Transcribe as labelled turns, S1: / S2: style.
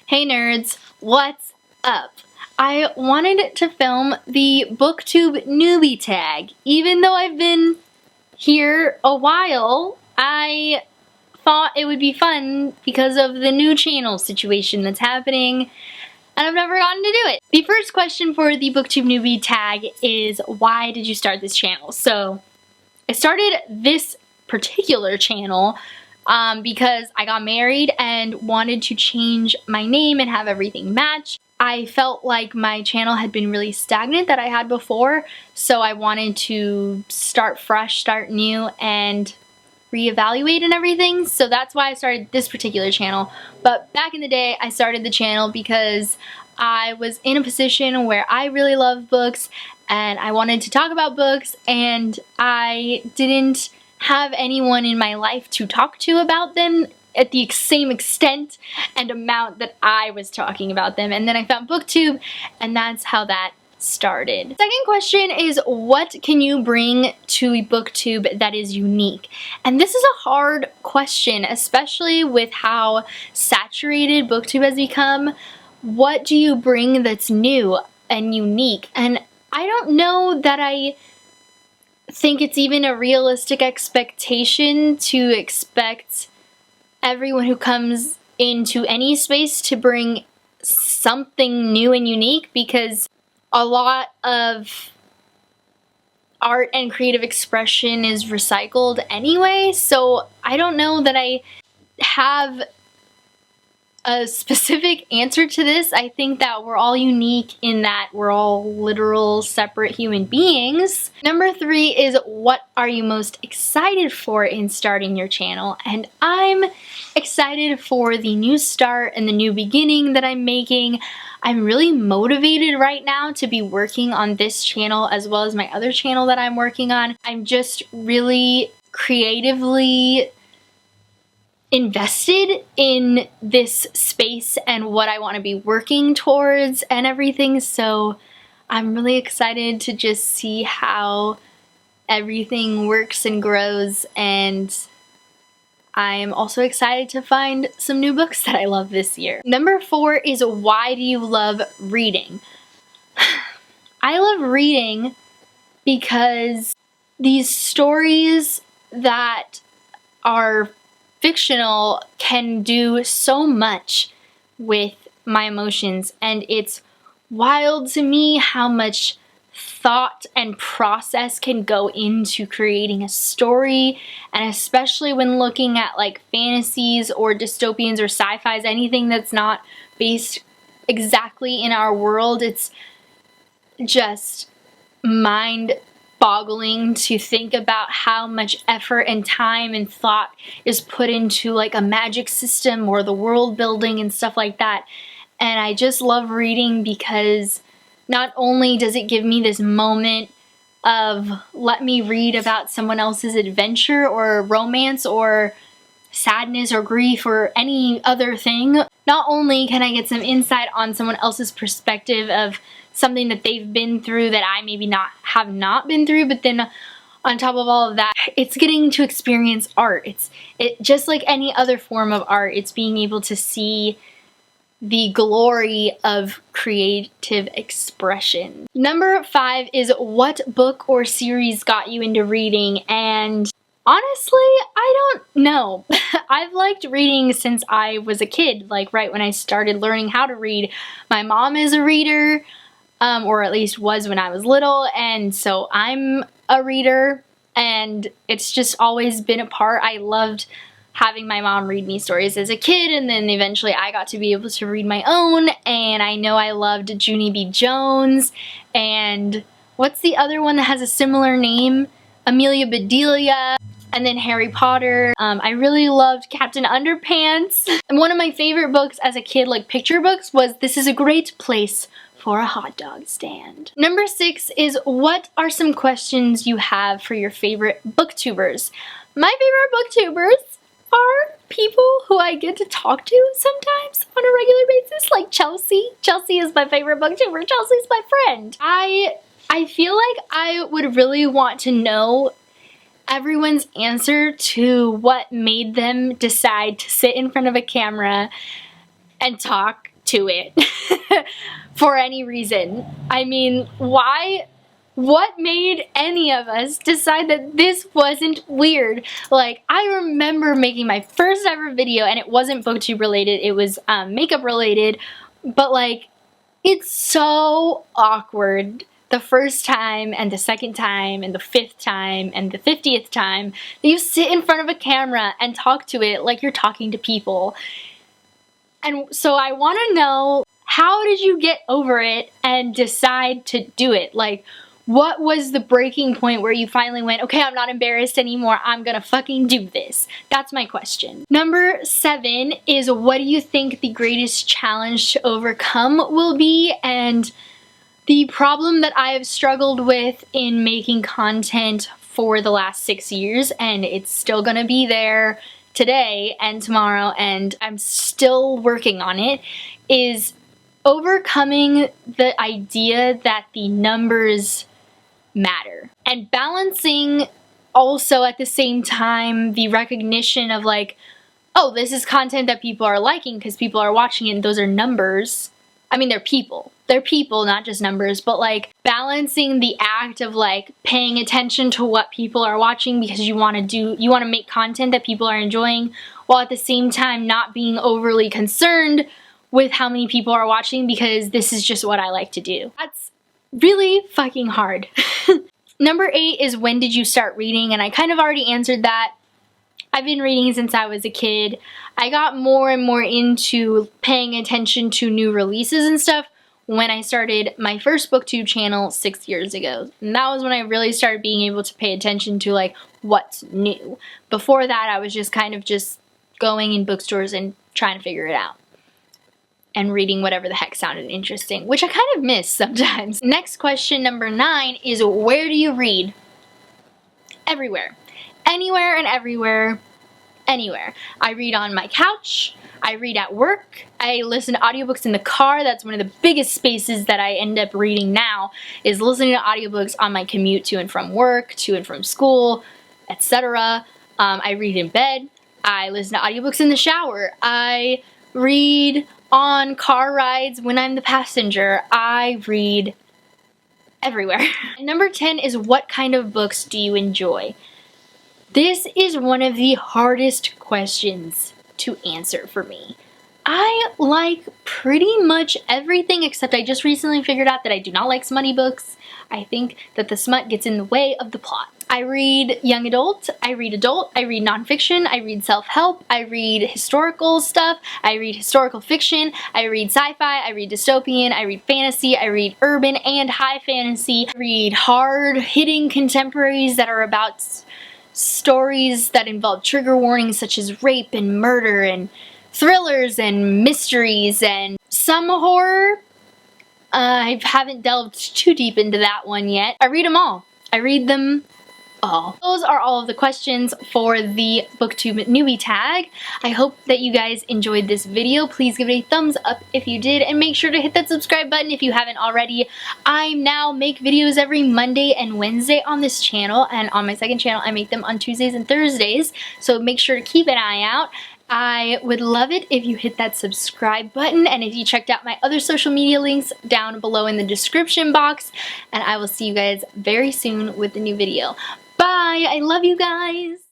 S1: Hey nerds, what's up? I wanted to film the Booktube Newbie tag. Even though I've been here a while, I thought it would be fun because of the new channel situation that's happening, and I've never gotten to do it. The first question for the Booktube Newbie tag is, why did you start this channel? So, I started this particular channel because I got married and wanted to change my name and have everything match. I felt like my channel had been really stagnant that I had before, so I wanted to start fresh, start new, and reevaluate and everything. So that's why I started this particular channel. But back in the day, I started the channel because I was in a position where I really love books and I wanted to talk about books, and I didn't have anyone in my life to talk to about them at the same extent and amount that I was talking about them. And then I found Booktube, and that's how that started. Second question is, what can you bring to Booktube that is unique? And this is a hard question, especially with how saturated Booktube has become. What do you bring that's new and unique? And I don't know that I think it's even a realistic expectation to expect everyone who comes into any space to bring something new and unique, because a lot of art and creative expression is recycled anyway. So I don't know that I have a specific answer to this. I think that we're all unique in that we're all literal separate human beings. Number 3 is, what are you most excited for in starting your channel? And I'm excited for the new start and the new beginning that I'm making. I'm really motivated right now to be working on this channel as well as my other channel that I'm working on. I'm just really creatively invested in this space and what I want to be working towards and everything, so I'm really excited to just see how everything works and grows, and I am also excited to find some new books that I love this year. Number 4 is, why do you love reading? I love reading because these stories that are fictional can do so much with my emotions, and it's wild to me how much thought and process can go into creating a story, and especially when looking at like fantasies or dystopians or sci-fis, anything that's not based exactly in our world. It's just mind-boggling to think about how much effort and time and thought is put into like a magic system or the world building and stuff like that. And I just love reading because not only does it give me this moment of, let me read about someone else's adventure or romance or sadness or grief or any other thing, not only can I get some insight on someone else's perspective of something that they've been through that I maybe have not been through, but then on top of all of that, it's getting to experience art. It's just like any other form of art. It's being able to see the glory of creative expression. Number 5 is, what book or series got you into reading? And honestly, I don't know. I've liked reading since I was a kid, like right when I started learning how to read. My mom is a reader, or at least was when I was little, and so I'm a reader, and it's just always been a part. I loved having my mom read me stories as a kid, and then eventually I got to be able to read my own, and I know I loved Junie B. Jones, and what's the other one that has a similar name? Amelia Bedelia, and then Harry Potter. I really loved Captain Underpants. And one of my favorite books as a kid, like picture books, was This Is a Great Place for a Hot Dog Stand. Number 6 is, what are some questions you have for your favorite booktubers? My favorite booktubers are people who I get to talk to sometimes on a regular basis, like Chelsea. Chelsea is my favorite booktuber. Chelsea's my friend. I feel like I would really want to know everyone's answer to what made them decide to sit in front of a camera and talk to it for any reason. I mean, why? What made any of us decide that this wasn't weird? Like, I remember making my first ever video, and it wasn't booktube related, it was makeup related, but like, it's so awkward the first time and the second time and the 5th time and the 50th time that you sit in front of a camera and talk to it like you're talking to people. And so I want to know, how did you get over it and decide to do it? Like, what was the breaking point where you finally went, okay, I'm not embarrassed anymore, I'm gonna fucking do this? That's my question. Number 7 is, what do you think the greatest challenge to overcome will be? And the problem that I have struggled with in making content for the last 6 years, and it's still gonna be there today and tomorrow, and I'm still working on it, is overcoming the idea that the numbers matter, and balancing also at the same time the recognition of like, oh, this is content that people are liking because people are watching it and those are numbers. I mean, they're people, not just numbers, but like balancing the act of like paying attention to what people are watching because you want to make content that people are enjoying, while at the same time not being overly concerned with how many people are watching because this is just what I like to do. That's really fucking hard. Number 8 is, when did you start reading? And I kind of already answered that. I've been reading since I was a kid. I got more and more into paying attention to new releases and stuff when I started my first booktube channel 6 years ago. And that was when I really started being able to pay attention to like what's new. Before that, I was just kind of just going in bookstores and trying to figure it out and reading whatever the heck sounded interesting, which I kind of miss sometimes. Next question, number 9, is, where do you read? Everywhere. Anywhere and everywhere. Anywhere. I read on my couch. I read at work. I listen to audiobooks in the car. That's one of the biggest spaces that I end up reading now, is listening to audiobooks on my commute to and from work, to and from school, etc. I read in bed. I listen to audiobooks in the shower. I read on car rides when I'm the passenger. I read everywhere. Number 10 is, what kind of books do you enjoy? This is one of the hardest questions to answer for me. I like pretty much everything, except I just recently figured out that I do not like smutty books. I think that the smut gets in the way of the plot. I read young adult, I read nonfiction, I read self-help, I read historical stuff, I read historical fiction, I read sci-fi, I read dystopian, I read fantasy, I read urban and high fantasy, I read hard-hitting contemporaries that are about stories that involve trigger warnings such as rape and murder, and thrillers and mysteries, and some horror. I haven't delved too deep into that one yet. I read them all. I read them all. Those are all of the questions for the Booktube Newbie tag. I hope that you guys enjoyed this video. Please give it a thumbs up if you did, and make sure to hit that subscribe button if you haven't already. I now make videos every Monday and Wednesday on this channel, and on my second channel I make them on Tuesdays and Thursdays, so make sure to keep an eye out. I would love it if you hit that subscribe button, and if you checked out my other social media links down below in the description box, and I will see you guys very soon with a new video. Bye! I love you guys!